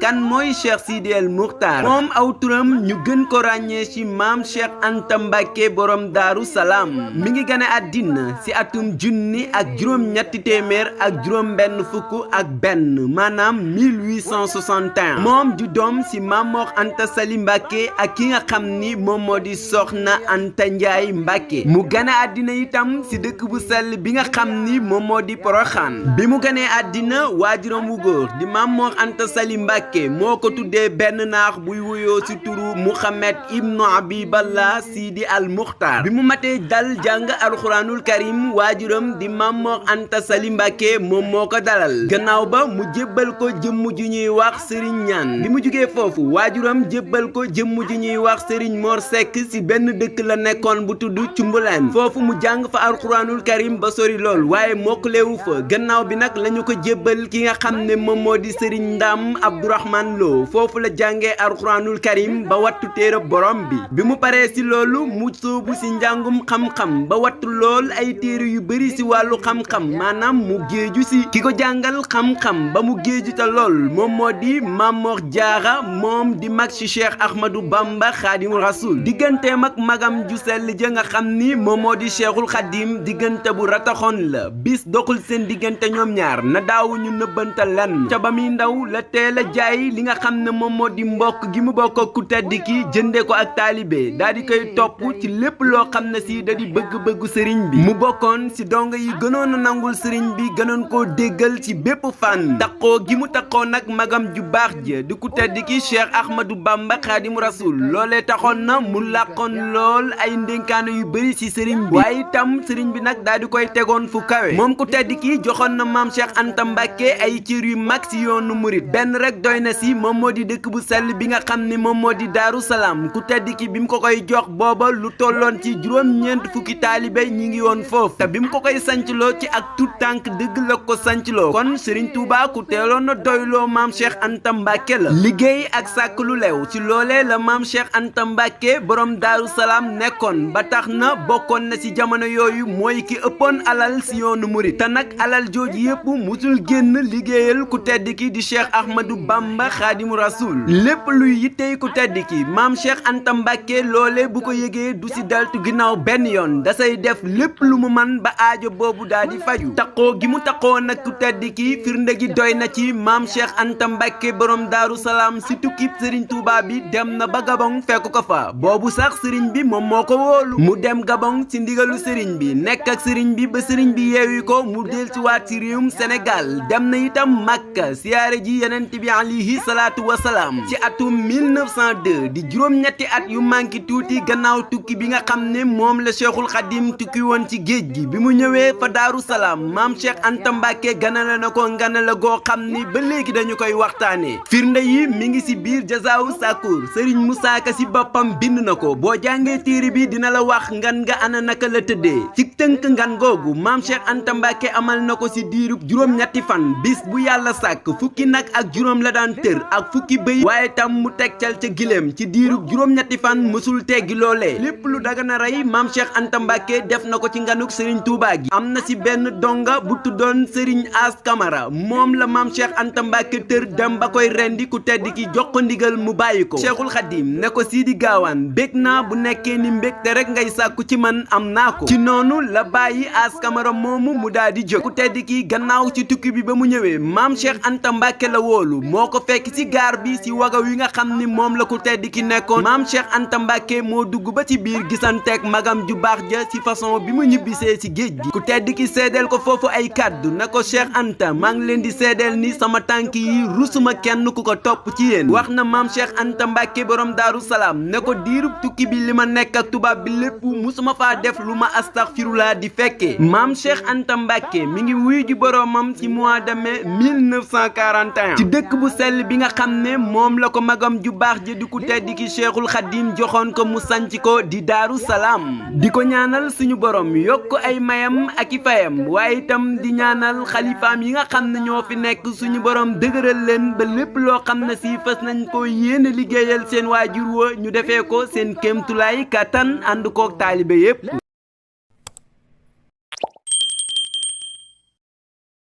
kan mooy Cheikh Sidi El Muxtaar moom aw turam ñu gën ko ràññee ci maam Cheikh Anta Mbàkke borom Daaru Salaam mi ngi gane àddina ci atum junni ak juróom-ñetti téeméer ak juróom-benn fukk ak benn maanaam 1861 moom ju doom ci Maam Mor Anta Sali Mbàkke ak ki nga xam ni moom moo di Soxna Anta Njaay Mbàkke mu gane àddina itam ci dëkk bu sell bi nga xam ni moom moo di Poroxaan bi mu ganee àddina waajuram wu góor di Maam Mor Anta Sali Mbàkke moo ko tuddee benn naax buy wuyoo ci turu Muhammad ibnu Abiballah Sidi Al Muxtaar bi mu matee dal jàng alxuraanul karim waajuram di Maam Mor Anta Sali Mbàkke moom moo ko dalal gannaaw ba mu jébbal ko jëmm ju ñuy wax Sëriñ Ñaan bi mu jugee foofu waajuram jébbal ko jëmm ju ñuy wax Sëriñ Mor Sekk ci benn dëkk la nekkoon bu tudd Cumbuleen foofu mu jàng fa alxuraanul karim ba sori lool waaye mokkalewu fa gannaaw bi nag lañu ko jébbal ki nga xam ne moom moo di Sëriñ Ndam Abdourahman Lo foofu la jàngee alxuraanul karim ba wattu téere borom bi mu paree ci loolu mu sóobu ci njàngum xam-xam ba wattu lool ay téere yu bari ci wàllu xam-xam maanaam mu géeju ci ki ko jàngal xam-xam ba mu géeju te lool moom moo di Mamor Jaara moom di mag ci Cheikh Ahmadou Bamba Xaadimu Rasuul digganteem ak magam ju sell ja nga xam ni moom moo di Cheikhul Xadim diggante bu rataxoon la bis doxul seen diggante ñoom ñaar na daawuñu nëbbanta lenn ca ba muy ndaw la teel a jaay li nga xam ne moom moo di mbokk gi mu bokk ak ku tedd ki jënde ko ak taalibe daa di koy topp ci lépp loo xam ne si da di bëgg-bëggu sëriñ bi mu bokkoon ci donga yi gënoon a nangul sëriñ bi gënoon koo déggal ci bépp fànn taqoo gi mu taqoo nag magam ju baax ja di ku tedd ki Cheikh Ahmadou Bamba Xaadimu Rasuul loolee taxoon na mu làqoon lool ay ndénkaane yu bari ci sëriñ bi waaye itam sëriñ bi nag daa di koy tegoon fu kawe moom ku tedd ki joxoon na maam Cheikh Anta Mbàkke ay cër yu mag ci yoonu murit benn rek doy na ci moom moo di dëkk bu sell bi nga xam ne moom moo di Daaru Salaam ku tedd ki bi mu ko koy jox booba lu tolloon ci juróom-ñeent fukki taalibe ñi ngi woon foofu te bi mu ko koy sancloo ci ak tout tànk dëgg la ko sancloo kon Serigne Touba ku teeloon na doyloo maam Cheikh Anta Mbàkke la liggéey ak sàkk lu lew ci loolee la maam Cheikh Anta Mbàkke borom Daaru Salaam nekkoon ba tax na bokkoon na ci jamono yooyu mooy ki ëppoon alal ci yoonu murit te nag alal jooju yépp musul génn liggéeyal ku tedd ki di Cheikh Ahmadou Bamba Xaadimu Rasuul lépp luy yittey ku tedd ki maam Cheikh Anta Mbàkke loole bu ko yëgee du ci daltu ginnaaw benn yoon dasay def lépp lu mu man ba aajo boobu daal di faju taqoo gi mu taqoo nag ku tedd ki firnde gi doy na ci maam Cheikh Anta Mbàkke borom Daaru Salaam ci tukkib Sëriñ Tuubaa bi dem na ba Gabon fekk ko fa boobu sax sëriñ bi moom moo ko wóolu mu dem Gabon ci ndigalu sëriñ bi nekk ak sëriñ bi ba sëriñ bi yeewi ko mu dellusiwaat ci réewum Sénégal dem na itam Makka siyaare ji Yonent bi alayhi salaatu wasalaam ci atum 1902 di juróom-ñetti at yu manki tuuti gannaaw tukki bi nga xam ne moom la Cheikhul Khadim tukki woon ci géej gi bi mu ñëwee fa Daaru Salaam maam Cheikh Anta Mbàkke ganale na ko nganale goo xam ni ba léegi dañu koy waxtaanee firnde yi mi ngi ci biir Jazaawu Sakoor Serigne Moussa Ka ci boppam bind na ko boo jàngee téere bi dina la wax ngan nga ana naka la tëddee ci tënk ngan googu maam Cheikh Anta Mbàkke amal na ko ci diirub juróom-ñetti fan bis bu yàlla sàkk fukki nag ak juróom la daan tër ak fukki bëy waaye tam mu tegcal ca gileem ci diirub juróom-ñetti fan mësul teggi loolee lépp lu dagana rey maam Cheikh Anta Mbàkke def na ko ci nganuk Serigne Touba gi am na ci benn donga bu tuddoon Serigne As Camara moom la maam Cheikh Anta Mbàkke tër dem ba koy rendi ku tedd ki jox ko ndigal mu bàyyi ko Cheikhul Khadim ne ko Sidi Gaawaan bég naa bu nekkee ni mbégte rek ngay sàkku ci man am naa ko ci noonu la bàyyi As Camara moomu mu daal di jóg ku tedd ki gannaaw ci tukki bi ba mu ñëwee maam Cheikh Anta Mbàkke la wóolu moo ko fekk ci gaar bi ci wagaw yi nga xam ni moom la ku tedd ki nekkoon maam Cheikh Anta Mbàkke moo dugg ba ci biir gisanteeg magam ju baax ja ci façon bi mu ñibbisee ci géej gi ku tedd ki seedeel ko foofu ay kàddu ne ko Cheikh Anta maa ngi leen di seedeel ni sama tànk yi rusuma kenn ku ko topp ci yéen wax na maam Cheikh Anta Mbàkke borom Daaru Salaam ne ko diirub tukki bi li ma nekk ak tubaab bi lépp musuma faa def lu ma astaxfirulaa di fekkee maam Cheikh Anta Mbàkke mi ngi wuyu ji boroomam ci mois de mai 1941 ci dëkk bu sell bi nga xam ne moom la ko magam ju baax ji di ku tedd ki Cheikhul Khadim joxoon ko mu sanc ko di Daaru Salaam di ko ñaanal suñu borom yokk ay mayam ak i fayam waaye itam di ñaanal xalifaam yi nga xam ne ñoo fi nekk suñu borom dëgëral leen ba lépp loo xam ne si fas nañ ko yéene liggéeyal seen waajur wa ñu defee ko seen kéemtulaay kàttan ànd kook taalibe yépp